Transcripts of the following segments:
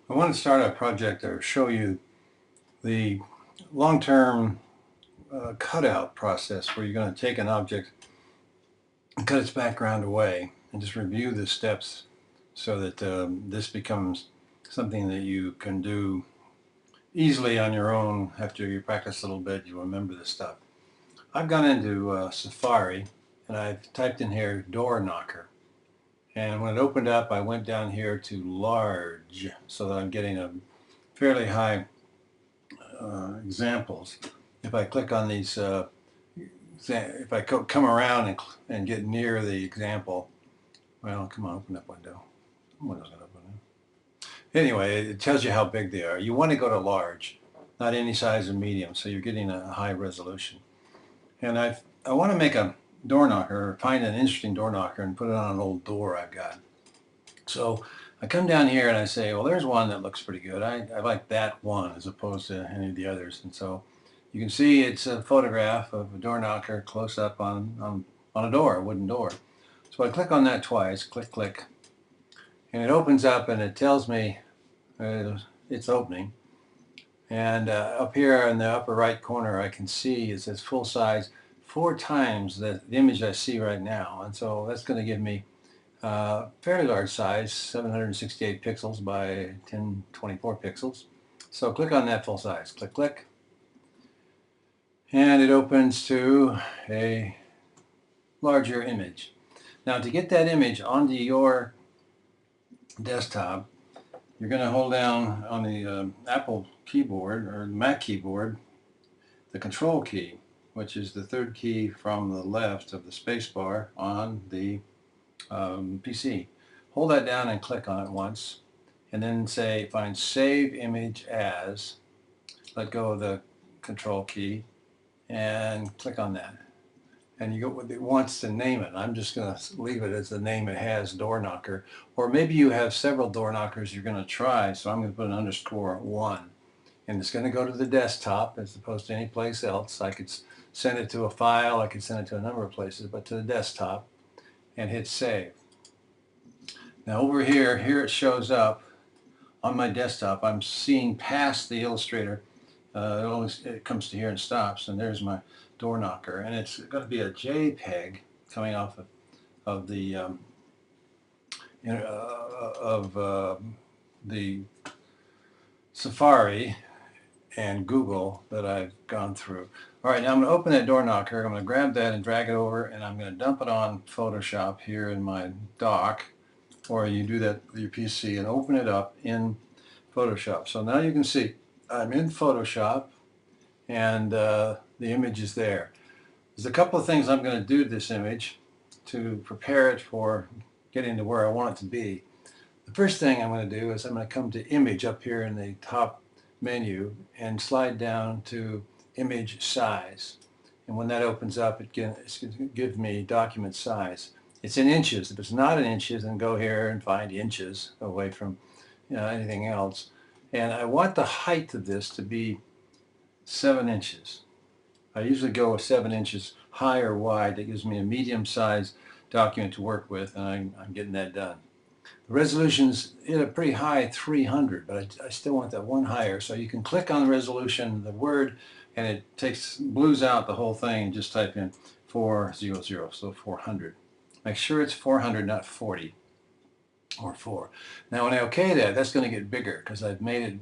I want to start a project or show you the long-term cutout process where you're going to take an object and cut its background away and just review the steps so that this becomes something that you can do easily on your own. After you practice a little bit, you remember this stuff. I've gone into Safari and I've typed in here door knocker. And when it opened up, I went down here to large so that I'm getting a fairly high examples. If I click on these, if I come around and get near the example, well, come on, open that window. Window's gonna open it. Anyway, it tells you how big they are. You want to go to large, not any size of medium, so you're getting a high resolution. And I want to make a door knocker, or find an interesting door knocker and put it on an old door I've got. So I come down here and I say, well, there's one that looks pretty good. I like that one as opposed to any of the others. And so you can see it's a photograph of a door knocker close up on a door, a wooden door. So I click on that twice, click, click, and it opens up and it tells me it's opening. And up here in the upper right corner, I can see it says full size, 4 times the image I see right now. And so that's going to give me fairly large size, 768 pixels by 1024 pixels. So click on that full size, click, click, and it opens to a larger image. Now to get that image onto your desktop, you're going to hold down on the Apple keyboard or Mac keyboard the control key, which is the third key from the left of the space bar on the PC. Hold that down and click on it once, and then find Save Image As. Let go of the Control key and click on that. And it wants to name it. I'm just going to leave it as the name it has, door knocker. Or maybe you have several door knockers you're going to try, so I'm going to put an _1. And it's going to go to the desktop as opposed to any place else. I could send it to a file, I could send it to a number of places, but to the desktop, and hit save. Now over here it shows up on my desktop. I'm seeing past the Illustrator. It comes to here and stops, and there's my door knocker, and it's going to be a JPEG coming off of the the Safari and Google that I've gone through. All right, now I'm going to open that door knocker. I'm going to grab that and drag it over, and I'm going to dump it on Photoshop here in my dock, or you do that with your PC and open it up in Photoshop. So now you can see I'm in Photoshop, and the image is there. There's a couple of things I'm going to do to this image to prepare it for getting to where I want it to be. The first thing I'm going to do is I'm going to come to Image up here in the top menu and slide down to Image Size. And when that opens up, it's going to give me document size. It's in inches. If it's not in inches, then go here and find inches away from anything else. And I want the height of this to be 7 inches. I usually go with 7 inches high or wide. That gives me a medium-sized document to work with, and I'm getting that done. The resolution's at a pretty high 300, but I still want that one higher. So you can click on the resolution, the word, and it blues out the whole thing, and just type in 400, so 400. Make sure it's 400, not 40 or 4. Now when I OK that's going to get bigger because I've made it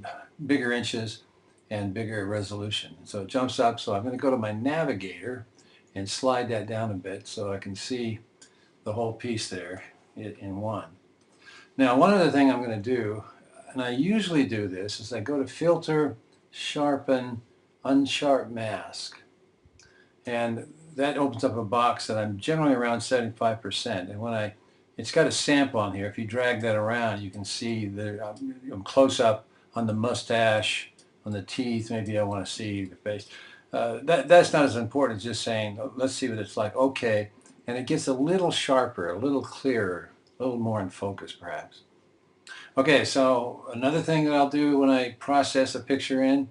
bigger inches and bigger resolution. So it jumps up, so I'm going to go to my navigator and slide that down a bit so I can see the whole piece there in one. Now one other thing I'm going to do, and I usually do this, is I go to Filter, Sharpen, Unsharp Mask. And that opens up a box that I'm generally around 75%. And it's got a sample on here. If you drag that around, you can see that I'm close up on the mustache, on the teeth. Maybe I want to see the face. That's not as important as just saying, let's see what it's like. Okay. And it gets a little sharper, a little clearer, a little more in focus perhaps. Okay, so another thing that I'll do when I process a picture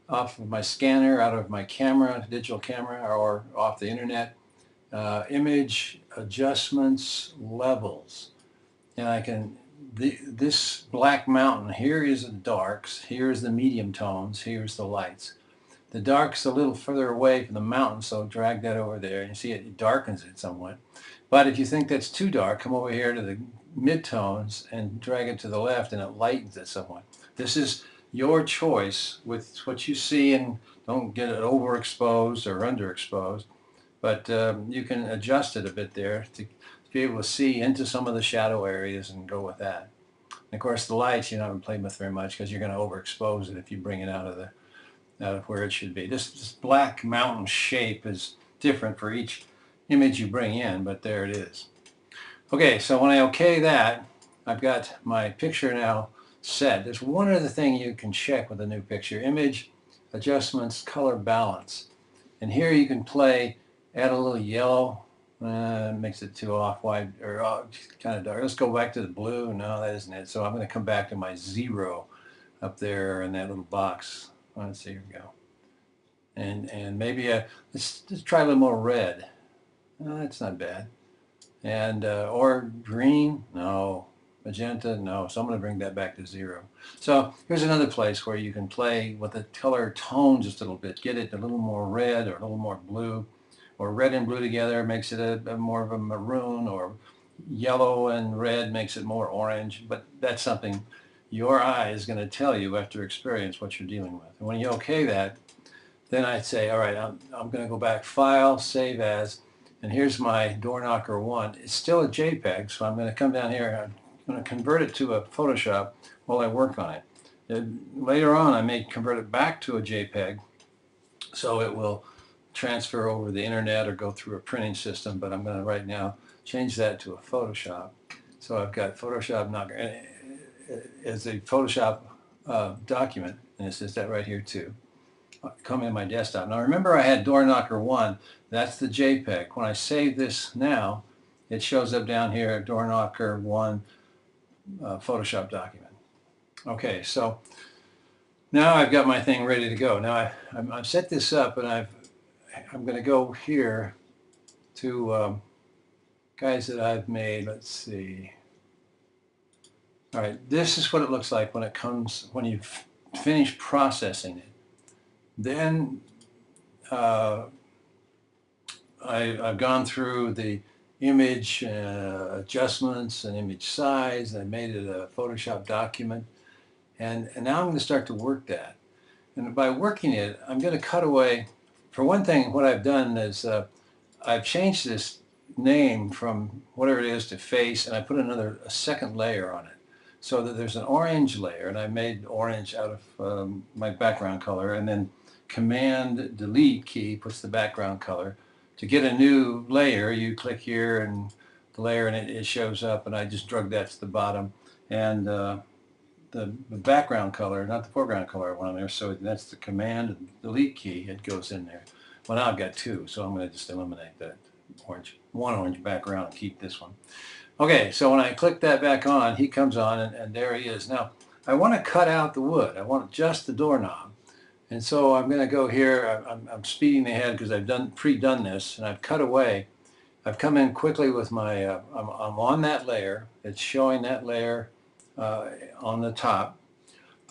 off of my scanner, out of my camera, digital camera, or off the internet, image adjustments levels. And I can this black mountain, here is the darks, here's the medium tones, here's the lights. The dark's a little further away from the mountain, so drag that over there. You see it darkens it somewhat. But if you think that's too dark, come over here to the midtones and drag it to the left and it lightens it somewhat. This is your choice with what you see, and don't get it overexposed or underexposed. But you can adjust it a bit there to be able to see into some of the shadow areas and go with that. And of course the lights you're not going to play with very much because you're going to overexpose it if you bring it out of where it should be. This black mountain shape is different for each image you bring in, but there it is. Okay, so when I OK that, I've got my picture now set. There's one other thing you can check with a new picture: image, adjustments, color balance. And here you can play, add a little yellow, makes it too off-white or kind of dark. Let's go back to the blue. No, that isn't it. So I'm going to come back to my 0 up there in that little box. Let's see, here we go. And maybe let's try a little more red. That's not bad. And or green, no. Magenta, no. So I'm going to bring that back to 0. So here's another place where you can play with the color tone just a little bit. Get it a little more red or a little more blue, or red and blue together makes it a more of a maroon, or yellow and red makes it more orange. But that's something your eye is going to tell you after experience what you're dealing with. And when you OK that, then I'd say, all right, I'm going to go back, File, Save As, and here's my Door Knocker 1. It's still a JPEG, so I'm going to come down here. I'm going to convert it to a Photoshop while I work on it. Later on, I may convert it back to a JPEG, so it will transfer over the internet or go through a printing system, but I'm going to right now change that to a Photoshop. So I've got Photoshop Knocker as a Photoshop document, and it says that right here too. Come in my desktop. Now remember I had Door Knocker 1, that's the JPEG. When I save this now, it shows up down here, Door Knocker 1 Photoshop document. Okay, so now I've got my thing ready to go. Now I've set this up, and I'm going to go here to guys that I've made. Let's see. All right, this is what it looks like when you finish processing it. Then I've gone through the image adjustments and image size. I made it a Photoshop document, and now I'm going to start to work that. And by working it, I'm going to cut away. For one thing, what I've done is I've changed this name from whatever it is to face, and I put a second layer on it, so that there's an orange layer, and I made orange out of my background color, and then Command Delete key puts the background color. To get a new layer, you click here and the layer, and it shows up, and I just drug that to the bottom, and the background color, not the foreground color, one there, so that's the Command Delete key, it goes in there. Well, now I've got 2, so I'm going to just eliminate that one orange background and keep this one. Okay, so when I click that back on, he comes on, and there he is. Now, I want to cut out the wood. I want just the doorknob. And so I'm going to go here. I'm speeding ahead because I've pre-done this, and I've cut away. I've come in quickly with my, I'm on that layer. It's showing that layer on the top.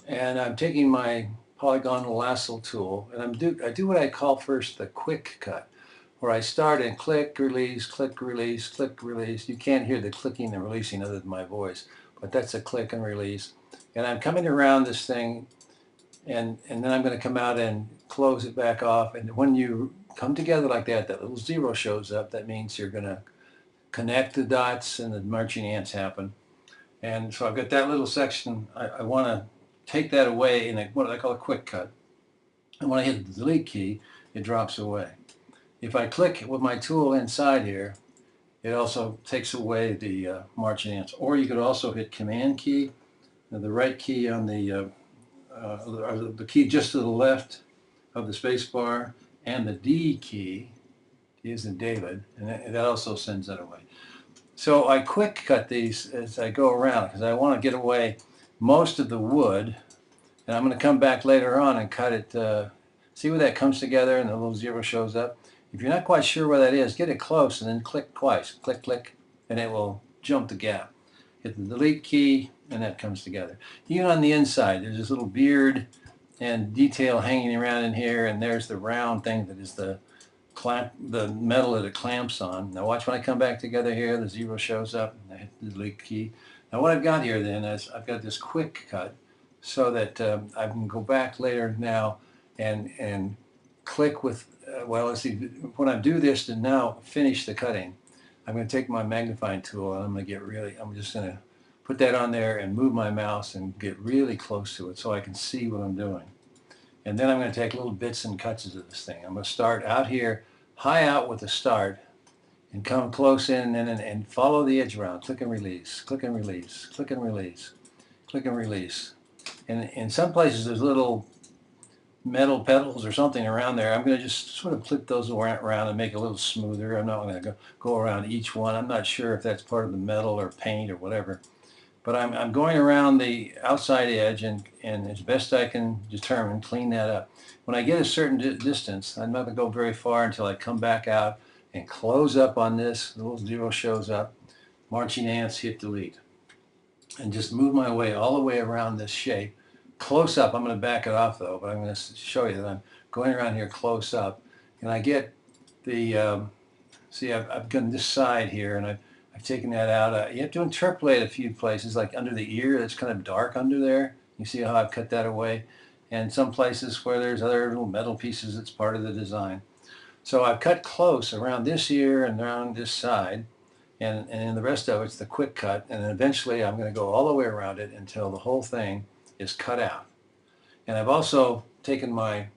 And I'm taking my polygonal lasso tool, and I do what I call first the quick cut, where I start and click, release, click, release, click, release. You can't hear the clicking and releasing other than my voice, but that's a click and release. And I'm coming around this thing, and then I'm going to come out and close it back off. And when you come together like that, that little 0 shows up. That means you're going to connect the dots and the marching ants happen. And so I've got that little section. I want to take that away in what I call a quick cut. And when I hit the delete key, it drops away. If I click with my tool inside here, it also takes away the marching ants. Or you could also hit Command key, the right key on the key just to the left of the space bar, and the D key, D is in David, and that also sends that away. So I quick cut these as I go around because I want to get away most of the wood, and I'm going to come back later on and cut it. See where that comes together and the little 0 shows up? If you're not quite sure where that is, get it close and then click twice. Click, click, and it will jump the gap. hit the delete key, and that comes together. Even on the inside, there's this little beard and detail hanging around in here, and there's the round thing that is the metal that it clamps on. Now watch when I come back together here, the 0 shows up, and I hit the delete key. Now what I've got here then is I've got this quick cut so that I can go back later now and click with, well, let's see, when I do this to now finish the cutting, I'm going to take my magnifying tool and I'm just going to put that on there and move my mouse and get really close to it so I can see what I'm doing. And then I'm going to take little bits and cuts of this thing. I'm going to start out here, high out with the start, and come close in and follow the edge around. Click and release, click and release, click and release, click and release. And in some places there's little metal pedals or something around there. I'm going to just sort of clip those around and make it a little smoother. I'm not going to go around each one. I'm not sure if that's part of the metal or paint or whatever. But I'm going around the outside edge and as best I can determine, clean that up. When I get a certain distance, I'm not going to go very far until I come back out and close up on this. The little 0 shows up. Marching ants, hit delete. And just move my way all the way around this shape. Close up, I'm going to back it off though, but I'm going to show you that I'm going around here close up. And I get the, see I've done this side here and I've taken that out. You have to interpolate a few places, like under the ear, it's kind of dark under there. You see how I've cut that away? And some places where there's other little metal pieces that's part of the design. So I've cut close around this ear and around this side, and in the rest of it's the quick cut, and then eventually I'm going to go all the way around it until the whole thing is cut out. And I've also taken my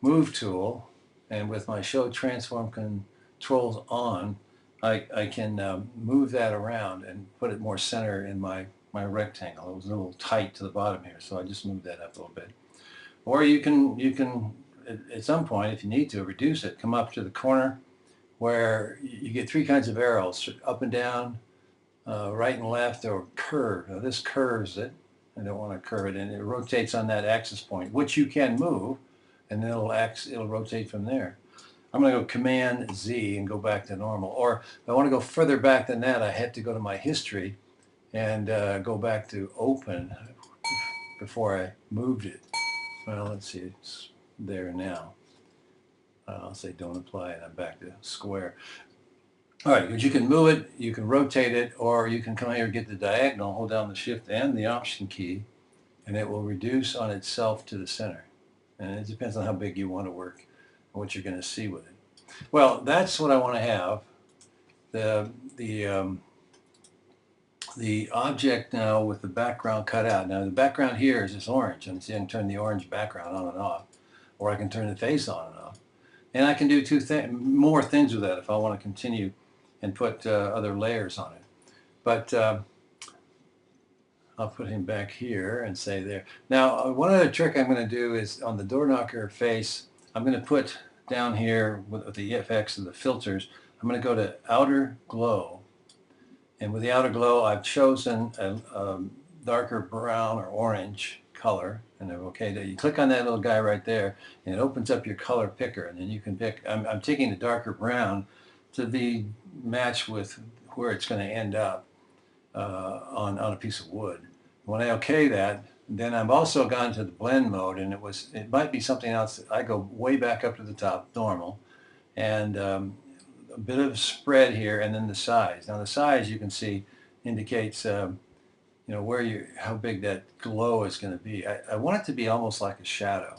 move tool, and with my show transform controls on, I can move that around and put it more center in my rectangle. It was a little tight to the bottom here, so I just moved that up a little bit. Or you can at some point, if you need to, reduce it. Come up to the corner where you get 3 kinds of arrows, up and down, right and left, or curve. Now this curves it. I don't want to curve it, and it rotates on that axis point, which you can move, and then it'll rotate from there. I'm going to go Command Z and go back to normal. Or if I want to go further back than that, I have to go to my history and go back to open before I moved it. Well, let's see, it's there now. I'll say don't apply, and I'm back to square. All right, but you can move it, you can rotate it, or you can come here and get the diagonal, hold down the Shift and the Option key, and it will reduce on itself to the center. And it depends on how big you want to work and what you're going to see with it. Well, that's what I want to have. The object now with the background cut out. Now the background here is this orange, and see I can turn the orange background on and off, or I can turn the face on and off. And I can do more things with that if I want to continue and put other layers on it. But I'll put him back here and say there. Now one other trick I'm going to do is on the door knocker face, I'm going to put down here with the effects of the filters, I'm going to go to outer glow. And with the outer glow, I've chosen a darker brown or orange color. And okay, you click on that little guy right there, and it opens up your color picker. And then you can pick, I'm taking the darker brown to be matched with where it's going to end up on a piece of wood. When I okay that, then I've also gone to the blend mode, and it might be something else. I go way back up to the top, normal, and a bit of spread here, and then the size. Now the size, you can see, indicates how big that glow is going to be. I want it to be almost like a shadow.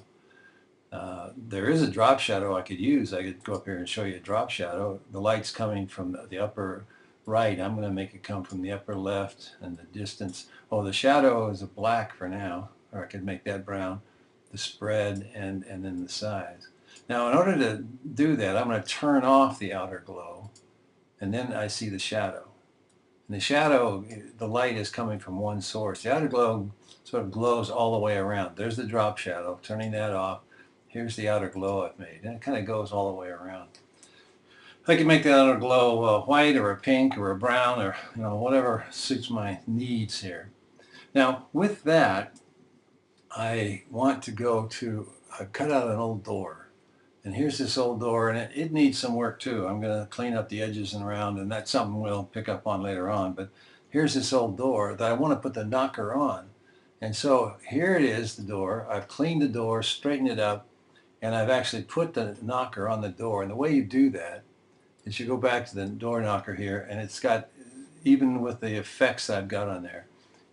There is a drop shadow I could use. I could go up here and show you a drop shadow. The light's coming from the upper right. I'm going to make it come from the upper left, and the distance. Oh, the shadow is a black for now, or I could make that brown. The spread and then the size. Now, in order to do that, I'm going to turn off the outer glow, and then I see the shadow. And the shadow, the light is coming from one source. The outer glow sort of glows all the way around. There's the drop shadow. Turning that off. Here's the outer glow I've made, and it kind of goes all the way around. I can make the outer glow white or a pink or a brown or whatever suits my needs here. Now, with that, I want to go to cut out an old door. And here's this old door, and it needs some work too. I'm going to clean up the edges and around, and that's something we'll pick up on later on. But here's this old door that I want to put the knocker on. And so here it is, the door. I've cleaned the door, straightened it up, and I've actually put the knocker on the door. And the way you do that is you go back to the door knocker here, and it's got, even with the effects I've got on there,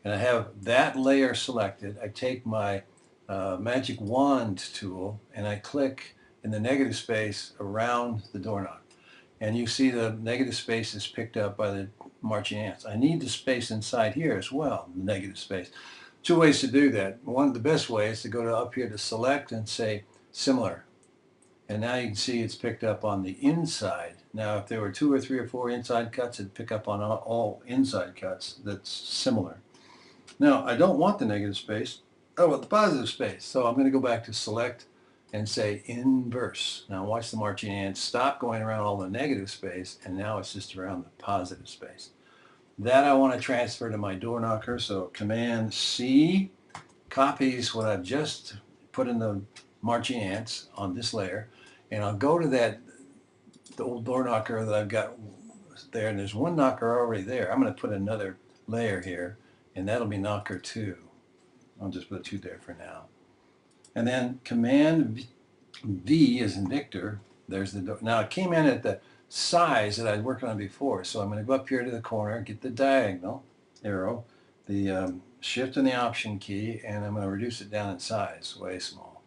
and I have that layer selected. I take my magic wand tool and I click in the negative space around the doorknob. And you see the negative space is picked up by the marching ants. I need the space inside here as well, the negative space. Two ways to do that. One of the best ways is to go to up here to select and say similar. And now you can see it's picked up on the inside. Now if there were 2 or 3 or 4 inside cuts, it'd pick up on all inside cuts that's similar. Now I don't want the negative space, I want the positive space. So I'm going to go back to select and say inverse. Now watch the marching ants stop going around all the negative space, and now it's just around the positive space. That I want to transfer to my door knocker, so Command C copies what I've just put in the marching ants on this layer, and I'll go to the old door knocker that I've got there, and there's one knocker already there. I'm going to put another layer here, and that'll be knocker 2. I'll just put 2 there for now. And then Command V as in Victor, there's the door. Now it came in at the size that I was working on before, so I'm going to go up here to the corner, get the diagonal arrow, the shift and the option key, and I'm going to reduce it down in size, way small.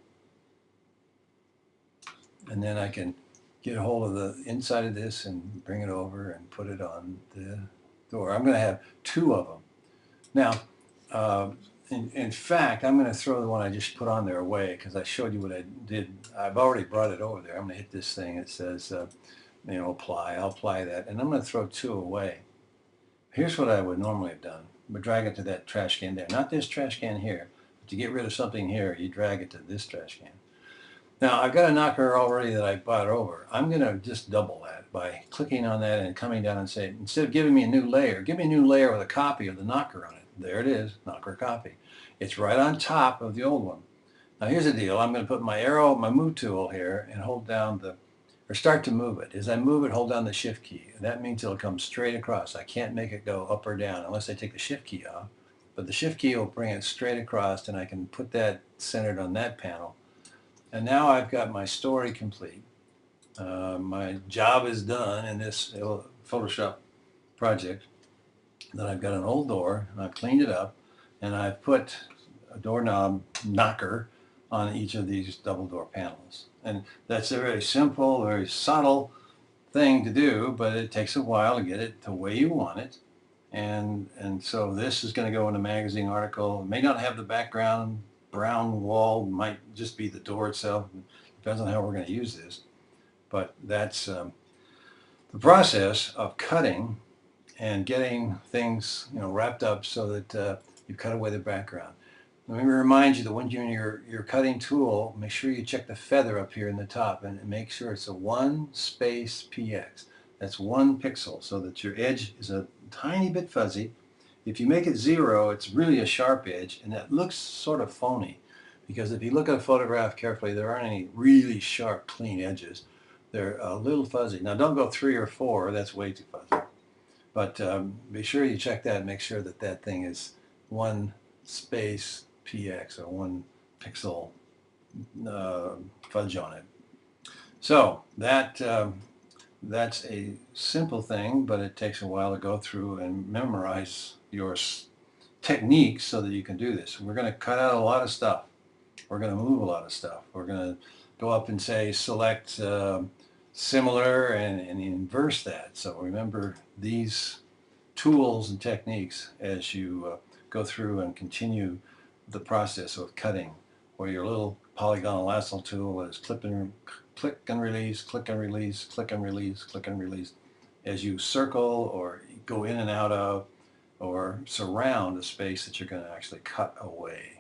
And then I can get a hold of the inside of this and bring it over and put it on the door. I'm going to have 2 of them. Now, in fact, I'm going to throw the one I just put on there away because I showed you what I did. I've already brought it over there. I'm going to hit this thing. It says, apply. I'll apply that. And I'm going to throw 2 away. Here's what I would normally have done. But drag it to that trash can there. Not this trash can here. But to get rid of something here, you drag it to this trash can. Now, I've got a knocker already that I brought over. I'm going to just double that by clicking on that and coming down and saying, instead of giving me a new layer, give me a new layer with a copy of the knocker on it. There it is, knocker copy. It's right on top of the old one. Now here's the deal. I'm going to put my arrow, my move tool here, and hold down or start to move it. As I move it, hold down the shift key. That means it'll come straight across. I can't make it go up or down unless I take the shift key off. But the shift key will bring it straight across, and I can put that centered on that panel. And now I've got my story complete. My job is done in this Photoshop project. Then I've got an old door, and I've cleaned it up, and I've put a doorknob knocker on each of these double door panels. And that's a very simple, very subtle thing to do, but it takes a while to get it the way you want it. And so this is going to go in a magazine article. It may not have the background brown wall, might just be the door itself. Depends on how we're going to use this. But that's the process of cutting and getting things wrapped up so that you cut away the background. Let me remind you that when you're in your cutting tool, make sure you check the feather up here in the top and make sure it's a 1 space px. That's 1 pixel, so that your edge is a tiny bit fuzzy. If you make it 0, it's really a sharp edge, and that looks sort of phony, because if you look at a photograph carefully, there aren't any really sharp, clean edges. They're a little fuzzy. Now don't go 3 or 4, that's way too fuzzy. But be sure you check that and make sure that that thing is 1 space px, or 1 pixel fudge on it. So that's a simple thing, but it takes a while to go through and memorize your techniques so that you can do this. We're going to cut out a lot of stuff. We're going to move a lot of stuff. We're going to go up and say select similar and inverse that. So remember these tools and techniques as you go through and continue the process of cutting, where your little polygonal lasso tool is click and release, click and release, click and release, click and release, as you circle or go in and out of or surround a space that you're going to actually cut away.